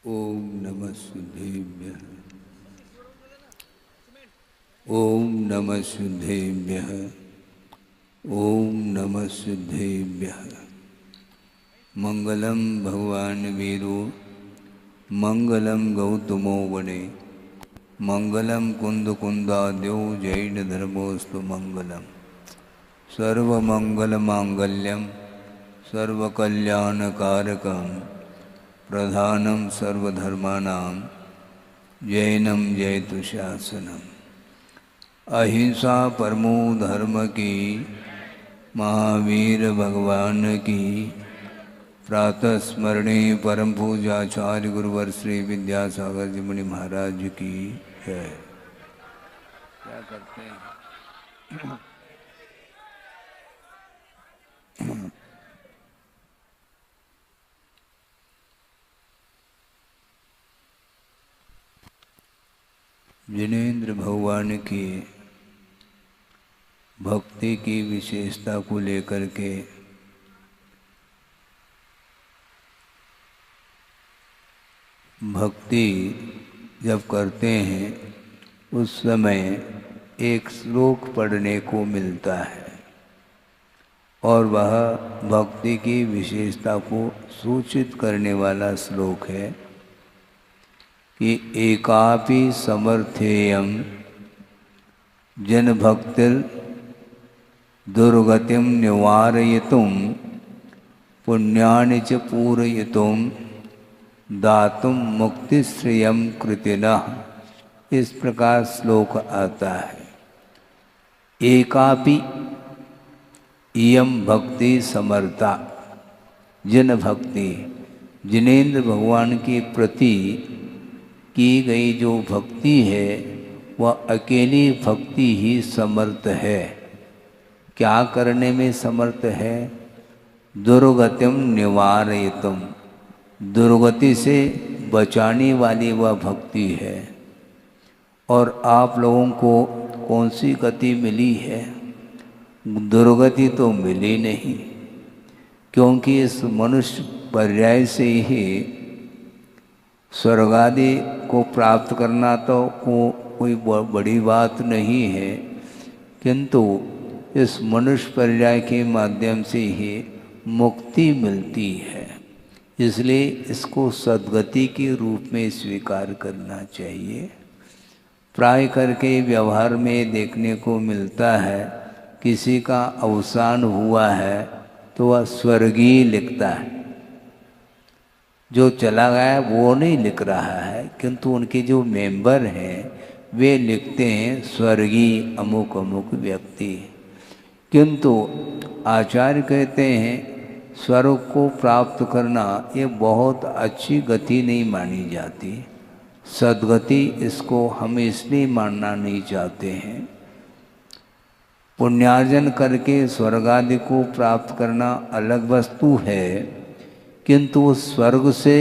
ओम नमः शुद्धेभ्यः। ओम नमः शुद्धेभ्यः। ओम नमः शुद्धेभ्यः। मंगलम भगवान वीरो मंगलम गौतमो वने मंगलम कुंद कुंदाद्यो जैन धर्मोस्तु मंगलम सर्वमंगल मांगल्यम सर्वकल्याणकारकम प्रधानम सर्वधर्मानां जैनम जयतु शासनम। अहिंसा परमो धर्म की महावीर भगवान की प्रातः स्मरणे परम पूजाचार्य गुरुवर श्री विद्यासागर जी मुनि महाराज की है। क्या करते हैं? जिनेंद्र भगवान की भक्ति की विशेषता को लेकर के भक्ति जब करते हैं उस समय एक श्लोक पढ़ने को मिलता है और वह भक्ति की विशेषता को सूचित करने वाला श्लोक है कि एकापि समर्थेयम जन भक्तिर दुर्गतिम निवारयितुम पुण्यानि च पूरयितुम दातुम मुक्तिश्रियम कृतिनः। इस प्रकार श्लोक आता है। एकापि इयम भक्ति समर्था जन भक्ति, जिनेंद्र भगवान के प्रति की गई जो भक्ति है वह अकेली भक्ति ही समर्थ है। क्या करने में समर्थ है? दुर्गतिम निवारयितुम, दुर्गति से बचाने वाली वह भक्ति है। और आप लोगों को कौन सी गति मिली है? दुर्गति तो मिली नहीं, क्योंकि इस मनुष्य पर्याय से ही स्वर्ग आदि को प्राप्त करना तो कोई बड़ी बात नहीं है, किंतु इस मनुष्य पर्याय के माध्यम से ही मुक्ति मिलती है। इसलिए इसको सद्गति के रूप में स्वीकार करना चाहिए। प्राय करके व्यवहार में देखने को मिलता है, किसी का अवसान हुआ है तो वह स्वर्गीय लिखता है, जो चला गया वो नहीं लिख रहा है, किंतु उनके जो मेंबर हैं वे लिखते हैं स्वर्गीय अमुक अमुक व्यक्ति। किंतु आचार्य कहते हैं स्वर्ग को प्राप्त करना ये बहुत अच्छी गति नहीं मानी जाती। सद्गति इसको हम इसलिए मानना नहीं चाहते हैं। पुण्यार्जन करके स्वर्ग आदि को प्राप्त करना अलग वस्तु है, किंतु स्वर्ग से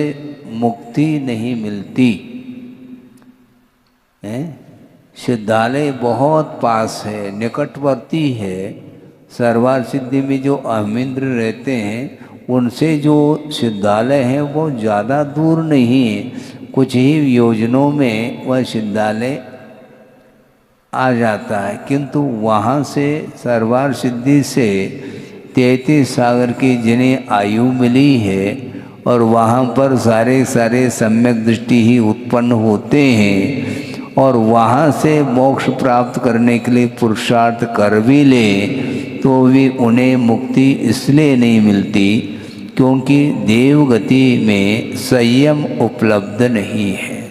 मुक्ति नहीं मिलती है। सिद्धालय बहुत पास है, निकटवर्ती है। सरवार सिद्धि में जो अहमिंद्र रहते हैं उनसे जो सिद्धालय है वो ज़्यादा दूर नहीं है, कुछ ही योजनों में वह सिद्धालय आ जाता है। किंतु वहाँ से सरवार सिद्धि से 33 सागर की जिन्हें आयु मिली है और वहाँ पर सारे सम्यक दृष्टि ही उत्पन्न होते हैं और वहाँ से मोक्ष प्राप्त करने के लिए पुरुषार्थ कर भी ले तो भी उन्हें मुक्ति इसलिए नहीं मिलती क्योंकि देवगति में संयम उपलब्ध नहीं है।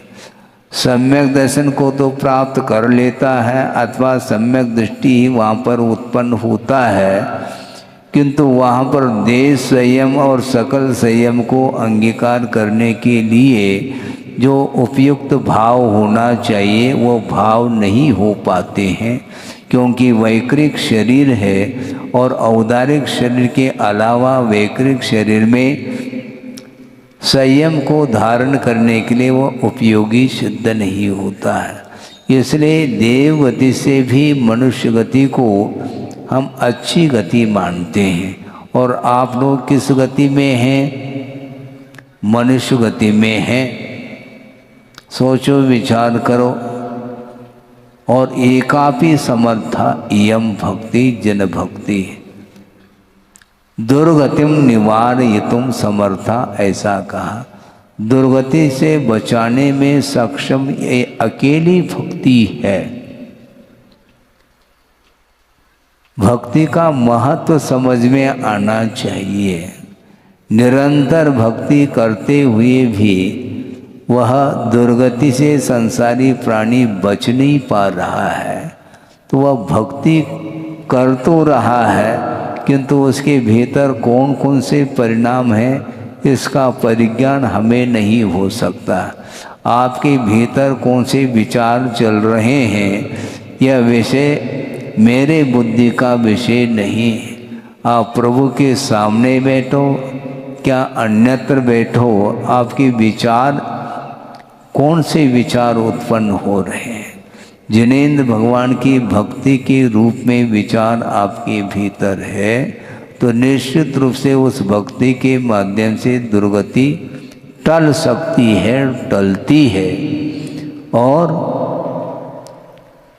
सम्यक दर्शन को तो प्राप्त कर लेता है अथवा सम्यक दृष्टि ही वहाँ पर उत्पन्न होता है, किंतु वहाँ पर देश संयम और सकल संयम को अंगीकार करने के लिए जो उपयुक्त भाव होना चाहिए वो भाव नहीं हो पाते हैं, क्योंकि वैकृक शरीर है और औदारिक शरीर के अलावा वैकृक शरीर में संयम को धारण करने के लिए वो उपयोगी सिद्ध नहीं होता है। इसलिए देव गति से भी मनुष्य गति को हम अच्छी गति मानते हैं। और आप लोग किस गति में हैं? मनुष्य गति में हैं। सोचो विचार करो। और एकापि समर्था इयम भक्ति जन भक्ति, दुर्गतिम निवारयितुम समर्था, ऐसा कहा। दुर्गति से बचाने में सक्षम ये अकेली भक्ति है। भक्ति का महत्व समझ में आना चाहिए। निरंतर भक्ति करते हुए भी वह दुर्गति से संसारी प्राणी बच नहीं पा रहा है, तो वह भक्ति कर तो रहा है, किंतु उसके भीतर कौन कौन से परिणाम हैं इसका परिज्ञान हमें नहीं हो सकता। आपके भीतर कौन से विचार चल रहे हैं यह विषय मेरे बुद्धि का विषय नहीं। आप प्रभु के सामने बैठो क्या अन्यत्र बैठो, आपके विचार कौन से विचार उत्पन्न हो रहे हैं। जिनेंद्र भगवान की भक्ति के रूप में विचार आपके भीतर है, तो निश्चित रूप से उस भक्ति के माध्यम से दुर्गति टल सकती है, टलती है। और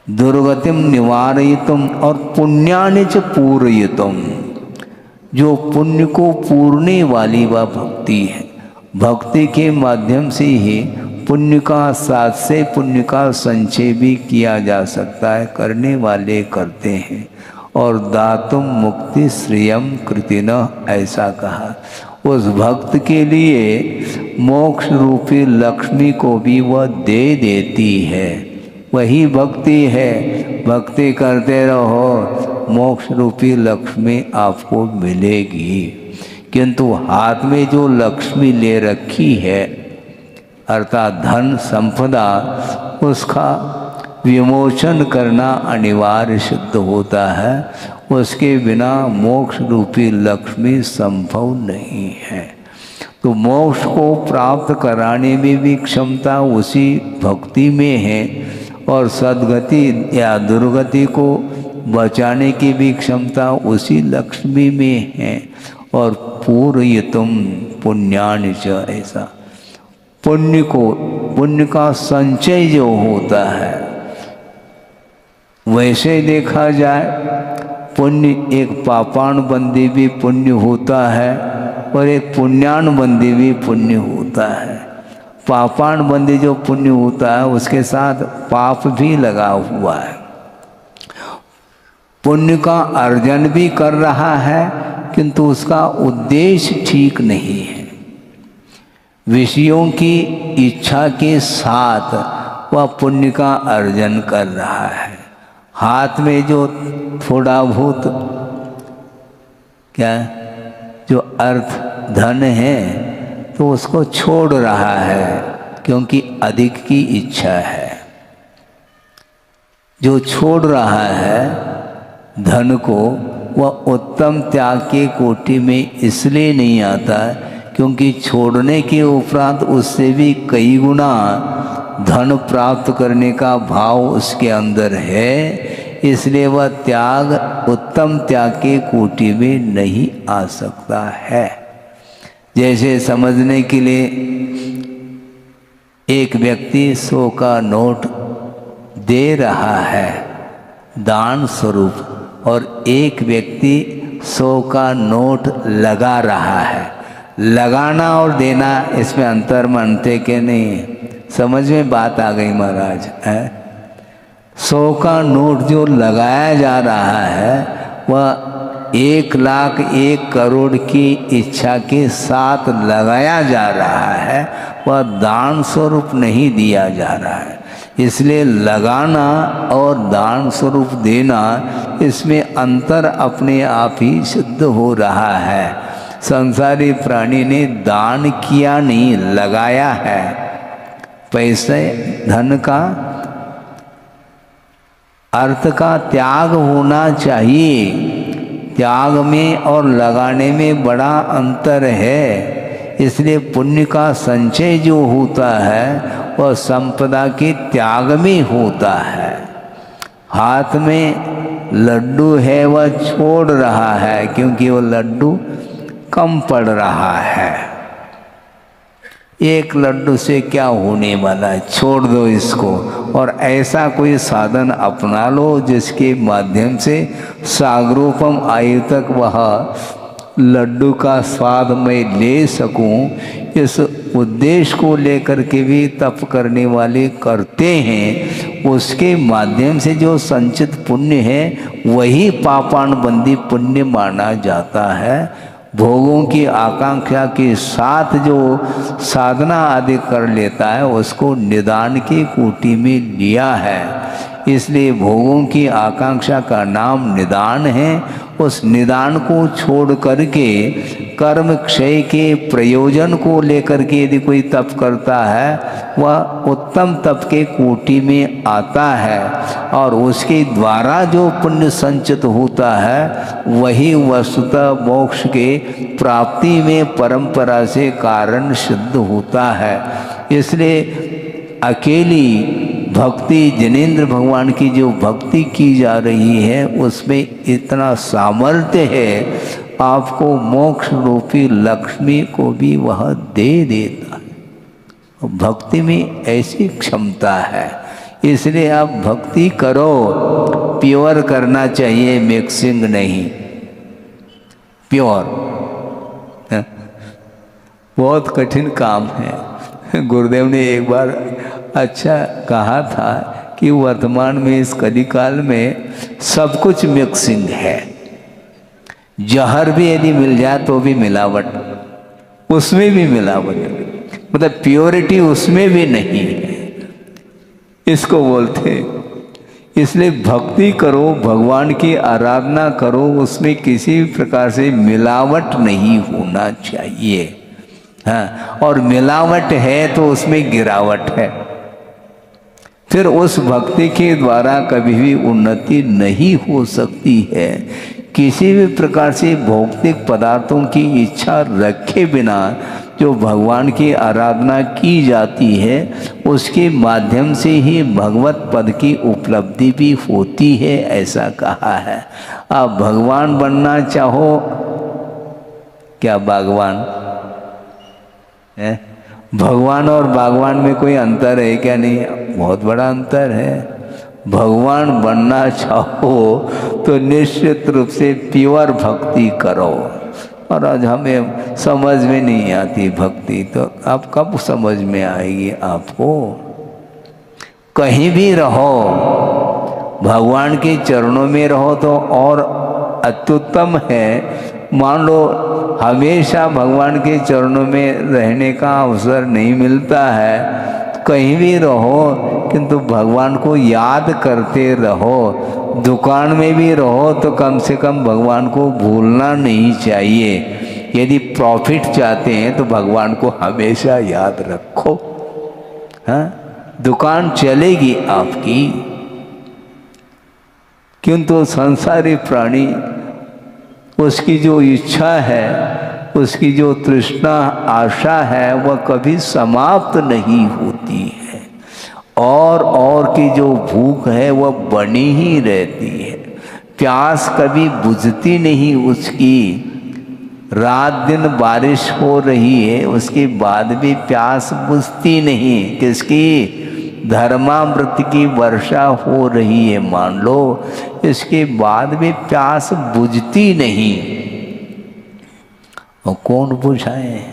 दुर्गतिम निवारयितुम और पुण्यानि च पूरयितुम, जो पुण्य को पूरने वाली वह भक्ति है। भक्ति के माध्यम से ही पुण्य का साथ से पुण्य का संचय भी किया जा सकता है, करने वाले करते हैं। और दातुम मुक्ति श्रियम कृतिना, ऐसा कहा। उस भक्त के लिए मोक्ष रूपी लक्ष्मी को भी वह दे देती है। वही भक्ति है। भक्ति करते रहो, मोक्ष रूपी लक्ष्मी आपको मिलेगी। किंतु हाथ में जो लक्ष्मी ले रखी है अर्थात धन संपदा, उसका विमोचन करना अनिवार्य सिद्ध होता है। उसके बिना मोक्ष रूपी लक्ष्मी संभव नहीं है। तो मोक्ष को प्राप्त कराने में भी क्षमता उसी भक्ति में है, और सद्गति या दुर्गति को बचाने की भी क्षमता उसी लक्ष्मी में है। और पूरयितुम पुण्यानि च, ऐसा पुण्य को, पुण्य का संचय जो होता है, वैसे देखा जाए पुण्य एक पापान बंदी भी पुण्य होता है और एक पुण्यान बंदी भी पुण्य होता है। पापान बंदी जो पुण्य होता है उसके साथ पाप भी लगा हुआ है। पुण्य का अर्जन भी कर रहा है, किंतु उसका उद्देश्य ठीक नहीं है। विषयों की इच्छा के साथ वह पुण्य का अर्जन कर रहा है। हाथ में जो थोड़ा बहुत क्या जो अर्थ धन है तो उसको छोड़ रहा है, क्योंकि अधिक की इच्छा है। जो छोड़ रहा है धन को, वह उत्तम त्याग के कोटि में इसलिए नहीं आता क्योंकि छोड़ने के उपरांत उससे भी कई गुना धन प्राप्त करने का भाव उसके अंदर है, इसलिए वह त्याग उत्तम त्याग के कोटि में नहीं आ सकता है। जैसे समझने के लिए एक व्यक्ति 100 का नोट दे रहा है दान स्वरूप, और एक व्यक्ति 100 का नोट लगा रहा है। लगाना और देना इसमें अंतर मानते के नहीं? समझ में बात आ गई महाराज है। 100 का नोट जो लगाया जा रहा है वह 1 लाख 1 करोड़ की इच्छा के साथ लगाया जा रहा है, वह दान स्वरूप नहीं दिया जा रहा है। इसलिए लगाना और दान स्वरूप देना, इसमें अंतर अपने आप ही सिद्ध हो रहा है। संसारी प्राणी ने दान किया नहीं, लगाया है। पैसे धन का अर्थ का त्याग होना चाहिए। त्याग में और लगाने में बड़ा अंतर है। इसलिए पुण्य का संचय जो होता है वह संपदा के त्याग में होता है। हाथ में लड्डू है वह छोड़ रहा है क्योंकि वह लड्डू कम पड़ रहा है। एक लड्डू से क्या होने वाला है, छोड़ दो इसको, और ऐसा कोई साधन अपना लो जिसके माध्यम से सागरोपम आयु तक वह लड्डू का स्वाद मैं ले सकूं। इस उद्देश्य को लेकर के भी तप करने वाले करते हैं। उसके माध्यम से जो संचित पुण्य है वही पापानुबंधी पुण्य माना जाता है। भोगों की आकांक्षा के साथ जो साधना आदि कर लेता है उसको निदान की कोटि में लिया है। इसलिए भोगों की आकांक्षा का नाम निदान है। उस निदान को छोड़ करके कर्म क्षय के प्रयोजन को लेकर के यदि कोई तप करता है वह उत्तम तप के कोटि में आता है, और उसके द्वारा जो पुण्य संचित होता है वही वस्तुतः मोक्ष के प्राप्ति में परंपरा से कारण सिद्ध होता है। इसलिए अकेली भक्ति, जिनेंद्र भगवान की जो भक्ति की जा रही है उसमें इतना सामर्थ्य है, आपको मोक्ष रूपी लक्ष्मी को भी वह दे देता है। भक्ति में ऐसी क्षमता है, इसलिए आप भक्ति करो, प्योर करना चाहिए, मिक्सिंग नहीं, प्योर। बहुत कठिन काम है। गुरुदेव ने एक बार अच्छा कहा था कि वर्तमान में इस कलिकाल में सब कुछ मिक्सिंग है। जहर भी यदि मिल जाए तो भी मिलावट, उसमें भी मिलावट, मतलब प्योरिटी उसमें भी नहीं है, इसको बोलते। इसलिए भक्ति करो, भगवान की आराधना करो, उसमें किसी भी प्रकार से मिलावट नहीं होना चाहिए। हाँ, और मिलावट है तो उसमें गिरावट है, फिर उस भक्ति के द्वारा कभी भी उन्नति नहीं हो सकती है। किसी भी प्रकार से भौतिक पदार्थों की इच्छा रखे बिना जो भगवान की आराधना की जाती है उसके माध्यम से ही भगवत पद की उपलब्धि भी होती है, ऐसा कहा है। आप भगवान बनना चाहो क्या बागवान है? भगवान और बागवान में कोई अंतर है क्या? नहीं, बहुत बड़ा अंतर है। भगवान बनना चाहो तो निश्चित रूप से प्योर भक्ति करो, और आज हमें समझ में नहीं आती भक्ति, तो आप कब समझ में आएगी आपको? कहीं भी रहो, भगवान के चरणों में रहो तो और अत्युत्तम है। मान लो हमेशा भगवान के चरणों में रहने का अवसर नहीं मिलता है, कहीं भी रहो किंतु भगवान को याद करते रहो। दुकान में भी रहो तो कम से कम भगवान को भूलना नहीं चाहिए। यदि प्रॉफिट चाहते हैं तो भगवान को हमेशा याद रखो। हाँ, दुकान चलेगी आपकी, किंतु संसारी प्राणी उसकी जो इच्छा है, उसकी जो तृष्णा आशा है वह कभी समाप्त नहीं होती है, और की जो भूख है वह बनी ही रहती है। प्यास कभी बुझती नहीं उसकी। रात दिन बारिश हो रही है उसके बाद भी प्यास बुझती नहीं। किसकी? धर्मामृत की वर्षा हो रही है मान लो, इसके बाद भी प्यास बुझती नहीं। और कौन बुझाए?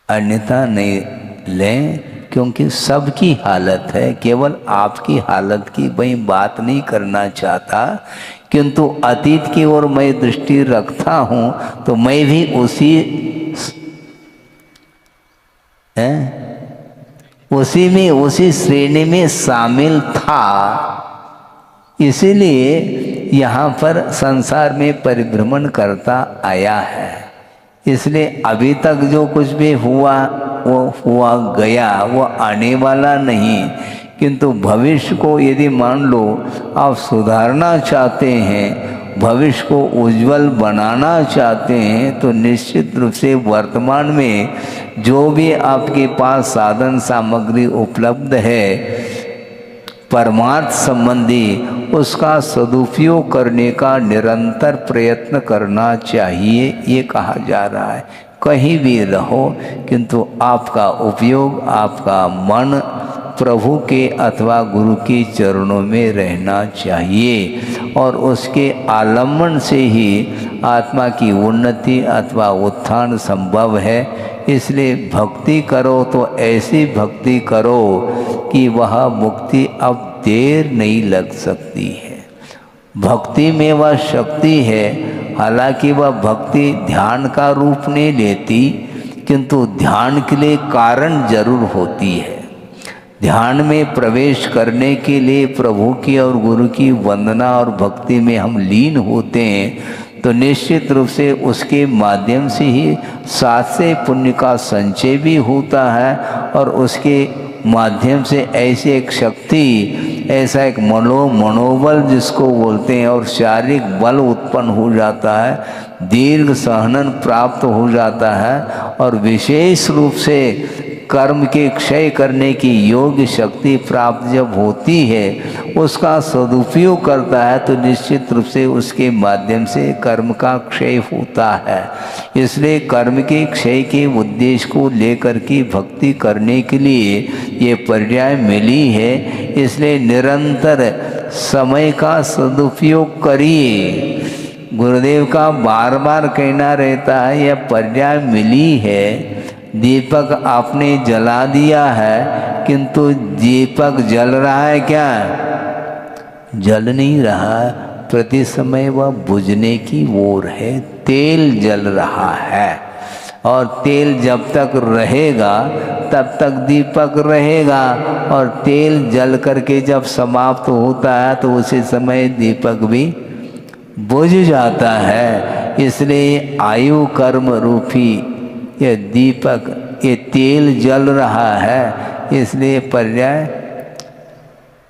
अन्यथा नहीं लें, क्योंकि सबकी हालत है, केवल आपकी हालत की मैं बात नहीं करना चाहता, किंतु अतीत की ओर मैं दृष्टि रखता हूँ तो मैं भी उसी श्रेणी में शामिल था। इसीलिए यहाँ पर संसार में परिभ्रमण करता आया है। इसलिए अभी तक जो कुछ भी हुआ वो हुआ गया, वो आने वाला नहीं। किंतु भविष्य को यदि मान लो आप सुधारना चाहते हैं, भविष्य को उज्जवल बनाना चाहते हैं, तो निश्चित रूप से वर्तमान में जो भी आपके पास साधन सामग्री उपलब्ध है परमार्थ संबंधी, उसका सदुपयोग करने का निरंतर प्रयत्न करना चाहिए, ये कहा जा रहा है। कहीं भी रहो, किंतु आपका उपयोग, आपका मन प्रभु के अथवा गुरु के चरणों में रहना चाहिए और उसके आलम्बन से ही आत्मा की उन्नति अथवा उत्थान संभव है। इसलिए भक्ति करो तो ऐसी भक्ति करो कि वह मुक्ति अब देर नहीं लग सकती है। भक्ति में वह शक्ति है, हालांकि वह भक्ति ध्यान का रूप नहीं लेती, किंतु ध्यान के लिए कारण जरूर होती है। ध्यान में प्रवेश करने के लिए प्रभु की और गुरु की वंदना और भक्ति में हम लीन होते हैं तो निश्चित रूप से उसके माध्यम से ही साथ से पुण्य का संचय भी होता है और उसके माध्यम से ऐसी एक शक्ति, ऐसा एक मनोबल जिसको बोलते हैं और शारीरिक बल उत्पन्न हो जाता है, दीर्घ सहनन प्राप्त हो जाता है और विशेष रूप से कर्म के क्षय करने की योग्य शक्ति प्राप्त जब होती है, उसका सदुपयोग करता है तो निश्चित रूप से उसके माध्यम से कर्म का क्षय होता है। इसलिए कर्म के क्षय के उद्देश्य को लेकर के भक्ति करने के लिए ये पर्याय मिली है। इसलिए निरंतर समय का सदुपयोग करिए। गुरुदेव का बार बार कहना रहता है, यह पर्याय मिली है, दीपक आपने जला दिया है, किंतु दीपक जल रहा है क्या? जल नहीं रहा, प्रति समय वह बुझने की ओर है। तेल जल रहा है और तेल जब तक रहेगा तब तक दीपक रहेगा और तेल जल करके जब समाप्त होता है तो उसी समय दीपक भी बुझ जाता है। इसलिए आयु कर्म रूपी ये दीपक, ये तेल जल रहा है, इसलिए पर्याय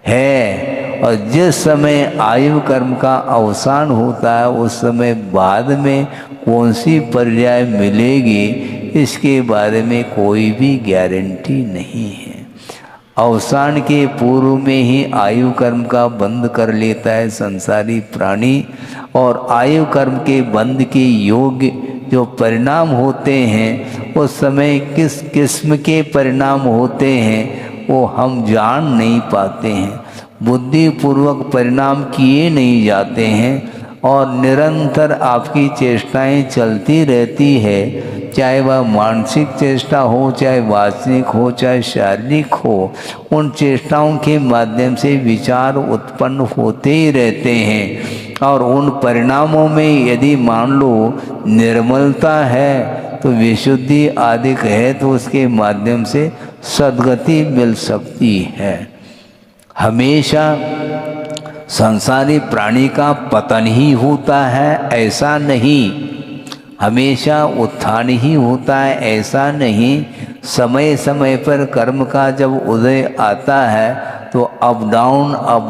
है। और जिस समय आयु कर्म का अवसान होता है उस समय बाद में कौन सी पर्याय मिलेगी इसके बारे में कोई भी गारंटी नहीं है। अवसान के पूर्व में ही आयु कर्म का बंद कर लेता है संसारी प्राणी और आयु कर्म के बंद के योग्य जो परिणाम होते हैं उस समय किस किस्म के परिणाम होते हैं वो हम जान नहीं पाते हैं, बुद्धिपूर्वक परिणाम किए नहीं जाते हैं और निरंतर आपकी चेष्टाएं चलती रहती है, चाहे वह मानसिक चेष्टा हो, चाहे वाचनिक हो, चाहे शारीरिक हो। उन चेष्टाओं के माध्यम से विचार उत्पन्न होते ही रहते हैं और उन परिणामों में यदि मान लो निर्मलता है तो विशुद्धि आदि है तो उसके माध्यम से सद्गति मिल सकती है। हमेशा संसारी प्राणी का पतन ही होता है ऐसा नहीं, हमेशा उत्थान ही होता है ऐसा नहीं। समय समय पर कर्म का जब उदय आता है तो अप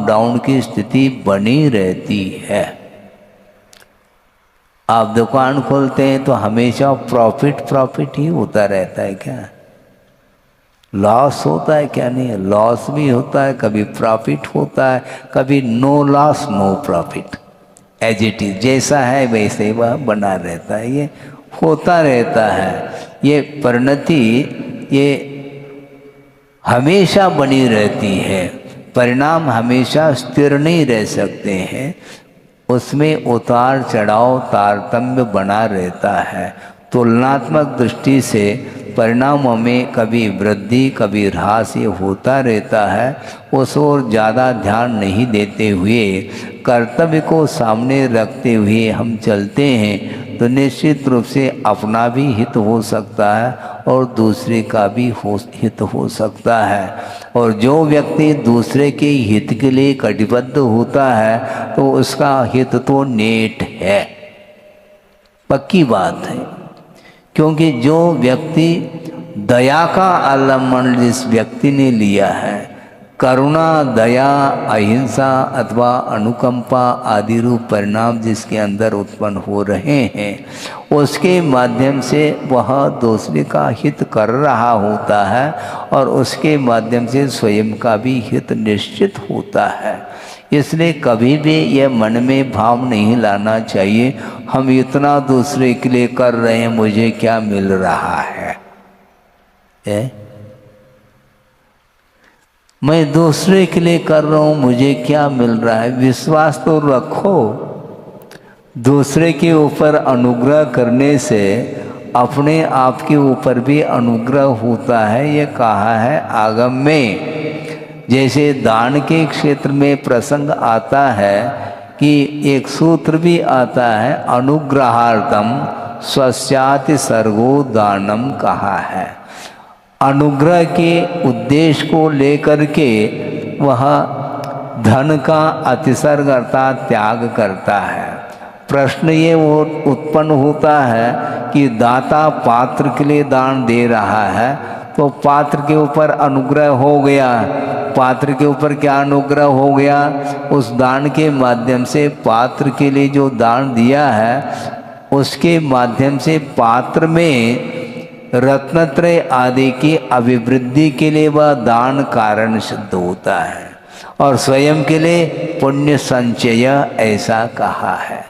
डाउन की स्थिति बनी रहती है। आप दुकान खोलते हैं तो हमेशा प्रॉफिट ही होता रहता है क्या? लॉस होता है क्या? नहीं, लॉस भी होता है, कभी प्रॉफिट होता है, कभी no loss no profit, as it is, जैसा है वैसे वह बना रहता है, ये होता रहता है। ये परिणति ये हमेशा बनी रहती है, परिणाम हमेशा स्थिर नहीं रह सकते हैं, उसमें उतार चढ़ाव तारतम्य बना रहता है। तुलनात्मक दृष्टि से परिणामों में कभी वृद्धि कभी ह्रास ये होता रहता है। उस ओर ज़्यादा ध्यान नहीं देते हुए कर्तव्य को सामने रखते हुए हम चलते हैं तो निश्चित रूप से अपना भी हित हो सकता है और दूसरे का भी हित हो सकता है। और जो व्यक्ति दूसरे के हित के लिए कटिबद्ध होता है तो उसका हित तो नेट है, पक्की बात है। क्योंकि जो व्यक्ति दया का आलम्बन जिस व्यक्ति ने लिया है, करुणा, दया, अहिंसा अथवा अनुकंपा आदि रूप परिणाम जिसके अंदर उत्पन्न हो रहे हैं, उसके माध्यम से वह दूसरे का हित कर रहा होता है और उसके माध्यम से स्वयं का भी हित निश्चित होता है। इसलिए कभी भी यह मन में भाव नहीं लाना चाहिए हम इतना दूसरे के लिए कर रहे हैं, मुझे क्या मिल रहा है? मैं दूसरे के लिए कर रहा हूं, मुझे क्या मिल रहा है? विश्वास तो रखो। दूसरे के ऊपर अनुग्रह करने से अपने आप के ऊपर भी अनुग्रह होता है, ये कहा है आगम में। जैसे दान के क्षेत्र में प्रसंग आता है कि एक सूत्र भी आता है, अनुग्रहार्थम स्वस्याति सर्गो दानम कहा है। अनुग्रह के उद्देश्य को लेकर के वह धन का अतिसर्ग अर्थात त्याग करता है। प्रश्न ये वो उत्पन्न होता है कि दाता पात्र के लिए दान दे रहा है, तो पात्र के ऊपर अनुग्रह हो गया। पात्र के ऊपर क्या अनुग्रह हो गया? उस दान के माध्यम से पात्र के लिए जो दान दिया है उसके माध्यम से पात्र में रत्नत्रय आदि की अभिवृद्धि के लिए वह दान कारण सिद्ध होता है, और स्वयं के लिए पुण्य संचय ऐसा कहा है।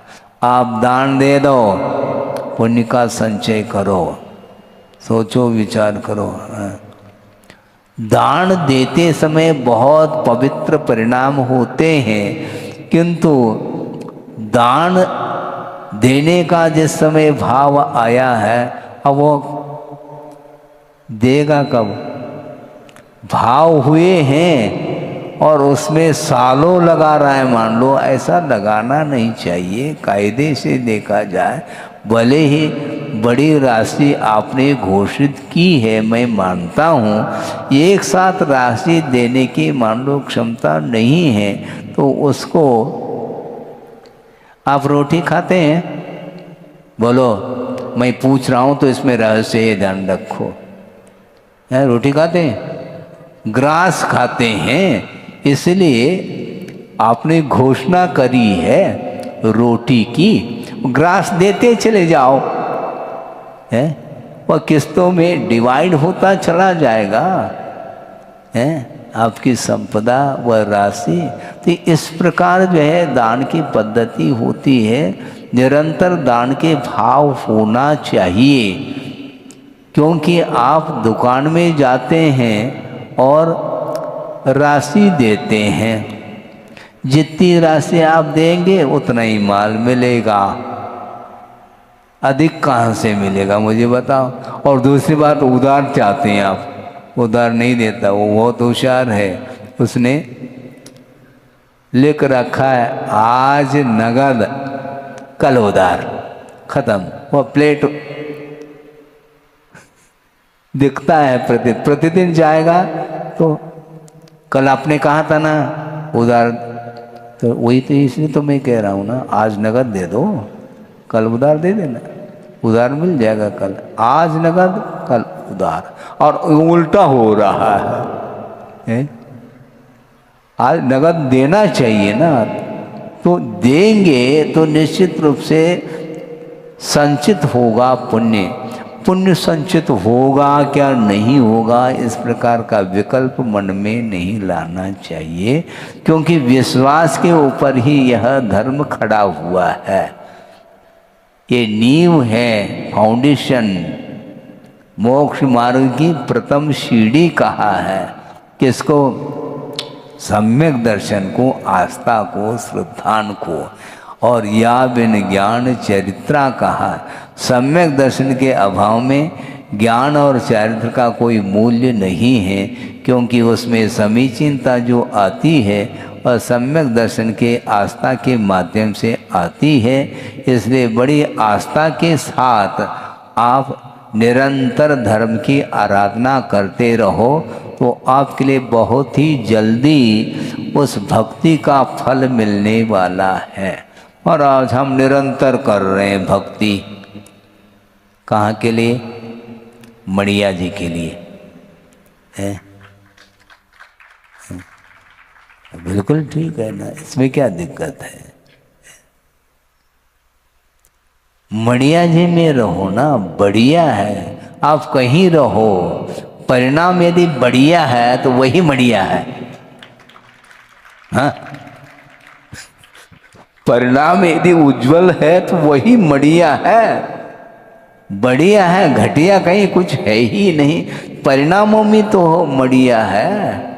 आप दान दे दो, पुण्य का संचय करो। सोचो, विचार करो। दान देते समय बहुत पवित्र परिणाम होते हैं, किंतु दान देने का जिस समय भाव आया है, अब वो देगा कब? भाव हुए हैं और उसमें सालों लगा रहा है, मान लो, ऐसा लगाना नहीं चाहिए। कायदे से देखा जाए, भले ही बड़ी राशि आपने घोषित की है, मैं मानता हूँ, एक साथ राशि देने की मान लो क्षमता नहीं है, तो उसको आप रोटी खाते हैं? बोलो, मैं पूछ रहा हूँ तो इसमें रहस्य है, ध्यान रखो। है, रोटी खाते हैं? ग्रास खाते हैं, इसलिए आपने घोषणा करी है रोटी की, ग्रास देते चले जाओ, है, वह किस्तों में डिवाइड होता चला जाएगा, है, आपकी संपदा व राशि। तो इस प्रकार जो है दान की पद्धति होती है। निरंतर दान के भाव होना चाहिए, क्योंकि आप दुकान में जाते हैं और राशि देते हैं, जितनी राशि आप देंगे उतना ही माल मिलेगा, अधिक कहाँ से मिलेगा मुझे बताओ। और दूसरी बात, उधार चाहते हैं आप, उधार नहीं देता, वो बहुत होशियार है, उसने लिख रखा है आज नगद कल उधार, खत्म। वो प्लेट दिखता है प्रतिदिन जाएगा, तो कल आपने कहा था ना उधार, तो वही तो, इसलिए तो मैं कह रहा हूँ ना, आज नगद दे दो, कल उधार दे देना, उधार मिल जाएगा कल। आज नगद कल उधार, और उल्टा हो रहा है। आज नगद देना चाहिए ना, तो देंगे तो निश्चित रूप से संचित होगा पुण्य। पुण्य संचित होगा क्या नहीं होगा, इस प्रकार का विकल्प मन में नहीं लाना चाहिए, क्योंकि विश्वास के ऊपर ही यह धर्म खड़ा हुआ है। ये नींव है, फाउंडेशन, मोक्ष मार्ग की प्रथम सीढ़ी कहा है। किसको? सम्यक दर्शन को, आस्था को, श्रद्धान को। और या बिन ज्ञान चरित्रा कहा। सम्यक दर्शन के अभाव में ज्ञान और चरित्र का कोई मूल्य नहीं है, क्योंकि उसमें समीचीनता जो आती है और सम्यक दर्शन के आस्था के माध्यम से आती है। इसलिए बड़ी आस्था के साथ आप निरंतर धर्म की आराधना करते रहो, तो आपके लिए बहुत ही जल्दी उस भक्ति का फल मिलने वाला है। और आज हम निरंतर कर रहे हैं भक्ति, कहाँ के लिए? मणिया जी के लिए है? बिल्कुल ठीक है ना, इसमें क्या दिक्कत है? मणिया जी में रहो ना, बढ़िया है। आप कहीं रहो, परिणाम यदि बढ़िया है तो वही मणिया है। हाँ, परिणाम यदि उज्जवल है तो वही मड़िया है, बढ़िया है, घटिया कहीं कुछ है ही नहीं। परिणामों में तो मड़िया है।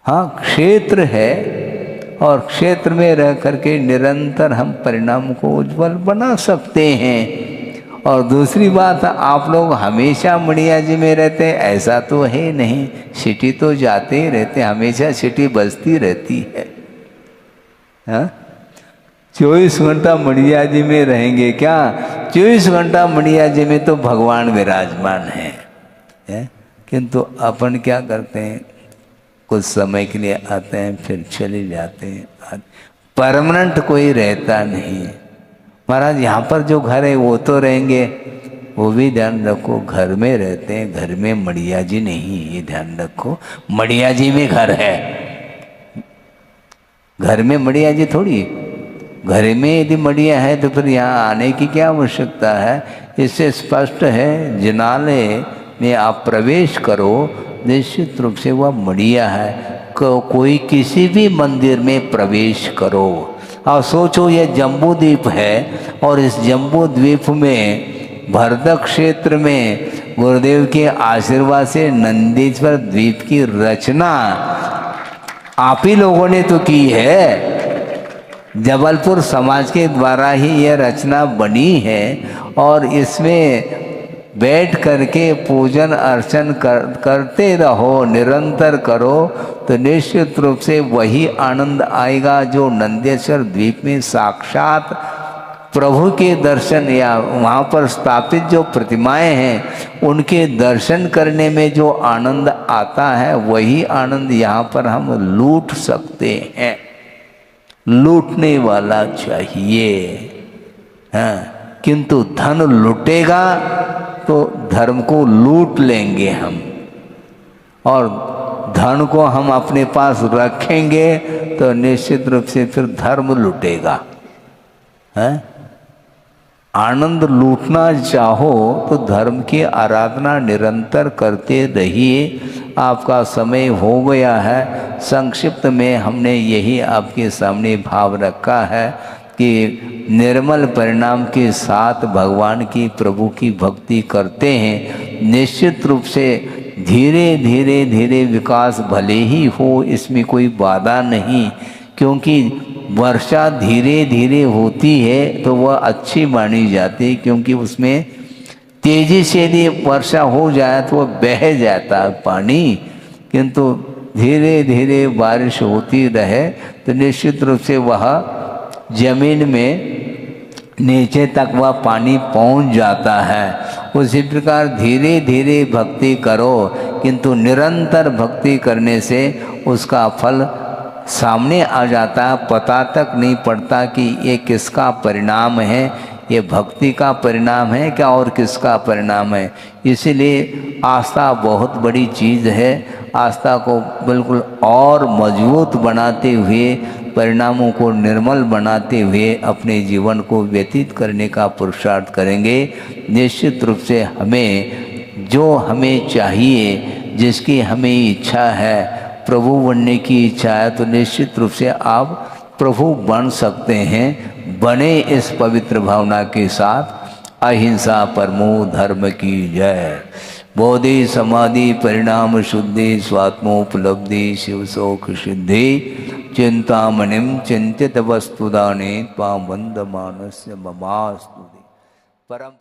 हाँ, क्षेत्र है और क्षेत्र में रह करके निरंतर हम परिणाम को उज्जवल बना सकते हैं। और दूसरी बात, आप लोग हमेशा मड़िया जी में रहते हैं ऐसा तो है नहीं, सिटी तो जाते ही रहते, हमेशा सिटी बजती रहती है। हाँ, 24 घंटा मड़िया जी में रहेंगे क्या? 24 घंटा मड़िया जी में तो भगवान विराजमान है? किंतु अपन क्या करते हैं, कुछ समय के लिए आते हैं फिर चले जाते हैं, परमानेंट कोई रहता नहीं। महाराज यहाँ पर जो घर है वो तो रहेंगे, वो भी ध्यान रखो, घर में रहते हैं, घर में मड़िया जी नहीं, ये ध्यान रखो। मड़िया जी में घर है, घर में मड़िया जी थोड़ी। घर में यदि मड़िया है तो फिर यहाँ आने की क्या आवश्यकता है? इससे स्पष्ट है, जिनालय में आप प्रवेश करो, निश्चित रूप से वह मड़िया है। कोई किसी भी मंदिर में प्रवेश करो और सोचो ये जम्बू द्वीप है, और इस जम्बू द्वीप में भरतक क्षेत्र में गुरुदेव के आशीर्वाद से नंदीश्वर द्वीप की रचना आप ही लोगों ने तो की है। जबलपुर समाज के द्वारा ही यह रचना बनी है, और इसमें बैठ करके पूजन अर्चन करते रहो, निरंतर करो, तो निश्चित रूप से वही आनंद आएगा जो नंदेश्वर द्वीप में साक्षात प्रभु के दर्शन या वहाँ पर स्थापित जो प्रतिमाएं हैं उनके दर्शन करने में जो आनंद आता है, वही आनंद यहाँ पर हम लूट सकते हैं। लूटने वाला चाहिए, हाँ, किंतु धन लूटेगा तो धर्म को लूट लेंगे हम, और धन को हम अपने पास रखेंगे तो निश्चित रूप से फिर धर्म लूटेगा। है? आनंद लूटना चाहो तो धर्म की आराधना निरंतर करते रहिए। आपका समय हो गया है, संक्षिप्त में हमने यही आपके सामने भाव रखा है कि निर्मल परिणाम के साथ भगवान की प्रभु की भक्ति करते हैं, निश्चित रूप से धीरे धीरे धीरे विकास भले ही हो, इसमें कोई बाधा नहीं, क्योंकि वर्षा धीरे धीरे होती है तो वह अच्छी मानी जाती है, क्योंकि उसमें तेजी से यदि वर्षा हो जाए तो वह बह जाता है पानी, किंतु धीरे धीरे बारिश होती रहे तो निश्चित रूप से वह जमीन में नीचे तक वह पानी पहुंच जाता है। उसी प्रकार धीरे धीरे भक्ति करो, किंतु निरंतर भक्ति करने से उसका फल सामने आ जाता है, पता तक नहीं पड़ता कि ये किसका परिणाम है, ये भक्ति का परिणाम है क्या और किसका परिणाम है। इसीलिए आस्था बहुत बड़ी चीज़ है। आस्था को बिल्कुल और मजबूत बनाते हुए, परिणामों को निर्मल बनाते हुए अपने जीवन को व्यतीत करने का पुरुषार्थ करेंगे। निश्चित रूप से हमें जो हमें चाहिए, जिसकी हमें इच्छा है, प्रभु बनने की इच्छा है, तो निश्चित रूप से आप प्रभु बन सकते हैं। बने इस पवित्र भावना के साथ। अहिंसा परमो धर्म की जय। बोधि समाधि परिणाम शुद्धि स्वात्मोपलब्धि शिव शोक सिद्धि। चिंतामणिम चिंतित वस्तुदाने त्वां वंदमानस्य ममास्तुते। परम